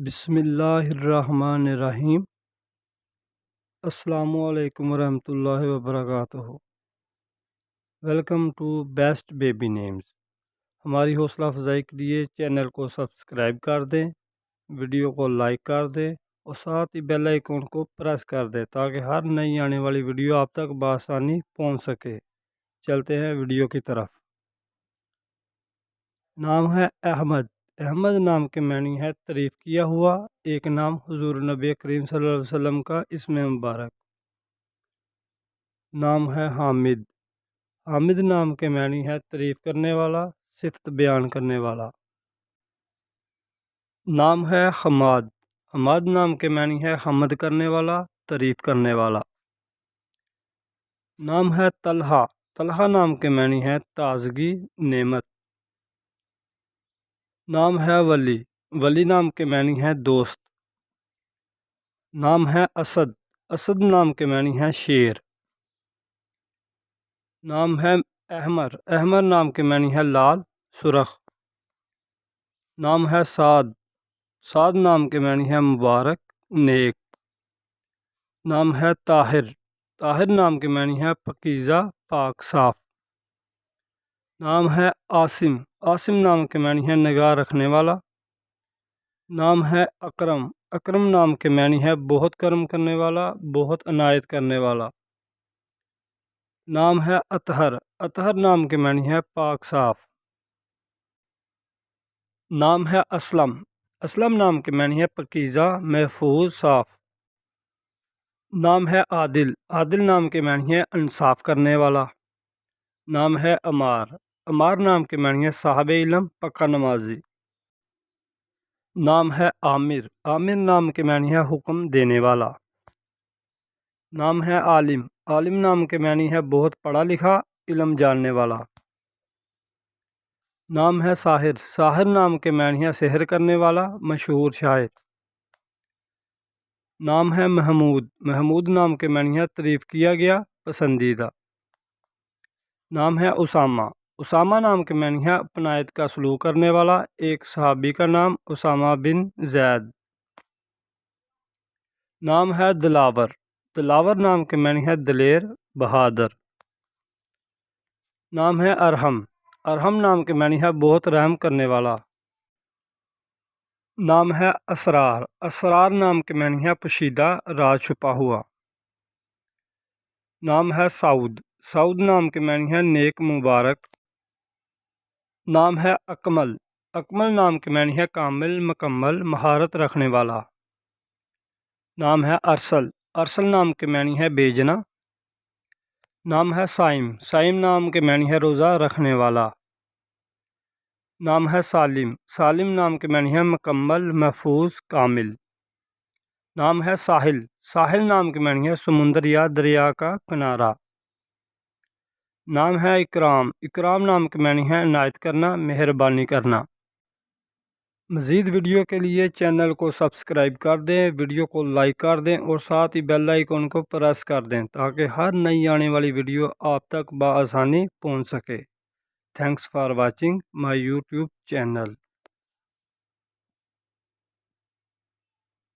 بسم اللہ الرحمن الرحیم۔ السلام علیکم ورحمۃ اللہ وبرکاتہ۔ Welcome to best baby names. ہماری حوصلہ افزائی کے لیے چینل کو سبسکرائب کر دیں، ویڈیو کو لائک کر دیں اور ساتھ ہی بیل آئیکن کو پریس کر دیں تاکہ ہر نئی آنے والی ویڈیو آپ تک بآسانی پہنچ سکے۔ چلتے ہیں ویڈیو کی طرف۔ نام ہے احمد۔ احمد نام کے معنی ہے تعریف کیا ہوا، ایک نام حضور نبی کریم صلی اللہ علیہ وسلم کا اسم مبارک۔ نام ہے حامد۔ حامد نام کے معنی ہے تعریف کرنے والا، صفت بیان کرنے والا۔ نام ہے حماد۔ حماد نام کے معنی ہے حمد کرنے والا، تعریف کرنے والا۔ نام ہے طلحہ۔ طلحہ نام کے معنی ہے تازگی، نعمت۔ نام ہے ولی۔ ولی نام کے معنی ہے دوست۔ نام ہے اسد۔ اسد نام کے معنی ہے شیر۔ نام ہے احمر۔ احمر نام کے معنی ہے لال، سرخ۔ نام ہے سعد۔ سعد نام کے معنی ہے مبارک، نیک۔ نام ہے طاہر۔ طاہر نام کے معنی ہے پاکیزہ، پاک صاف۔ نام ہے عاصم۔ عاصم نام کے معنی ہے نگاہ رکھنے والا۔ نام ہے اکرم۔ اکرم نام کے معنی ہے بہت کرم کرنے والا، بہت عنایت کرنے والا۔ نام ہے اطہر۔ اطہر نام کے معنی ہے پاک صاف۔ نام ہے اسلم۔ اسلم نام کے معنی ہے پاکیزہ، محفوظ، صاف۔ نام ہے عادل۔ عادل نام کے معنی ہے انصاف کرنے والا۔ نام ہے عمار۔ عمار نام کے معنی ہے صاحب علم، پکا نمازی۔ نام ہے عامر۔ عامر نام کے معنی ہے حکم دینے والا۔ نام ہے عالم۔ عالم نام کے معنی ہے بہت پڑھا لکھا، علم جاننے والا۔ نام ہے ساحر۔ ساحر نام کے معنی ہے سحر کرنے والا، مشہور شاعر۔ نام ہے محمود۔ محمود نام کے معنی ہے تعریف کیا گیا، پسندیدہ۔ نام ہے اسامہ۔ اسامہ نام کے معنی ہے اپنائیت کا سلوک کرنے والا، ایک صحابی کا نام اسامہ بن زید۔ نام ہے دلاور۔ دلاور نام کے معنی ہے دلیر، بہادر۔ نام ہے ارحم۔ ارحم نام کے معنی ہے بہت رحم کرنے والا۔ نام ہے اسرار۔ اسرار نام کے معنی ہے پوشیدہ، راز چھپا ہوا۔ نام ہے سعود۔ سعود نام کے معنی ہے نیک، مبارک۔ نام ہے اکمل۔ اکمل نام کے معنی ہے کامل، مکمل، مہارت رکھنے والا۔ نام ہے ارسل۔ ارسل نام کے معنی ہے بھیجنا۔ نام ہے صائم۔ صائم نام کے معنی ہے روزہ رکھنے والا۔ نام ہے سالم۔ سالم نام کے معنی ہے مکمل، محفوظ، کامل۔ نام ہے ساحل۔ ساحل نام کے معنی ہے سمندر یا دریا کا کنارہ۔ نام ہے اکرام۔ اکرام نام کے معنی ہے عنایت کرنا، مہربانی کرنا۔ مزید ویڈیو کے لیے چینل کو سبسکرائب کر دیں، ویڈیو کو لائک کر دیں اور ساتھ ہی بیل آئیکن کو پریس کر دیں تاکہ ہر نئی آنے والی ویڈیو آپ تک بآسانی پہنچ سکے۔ Thanks for watching my YouTube channel.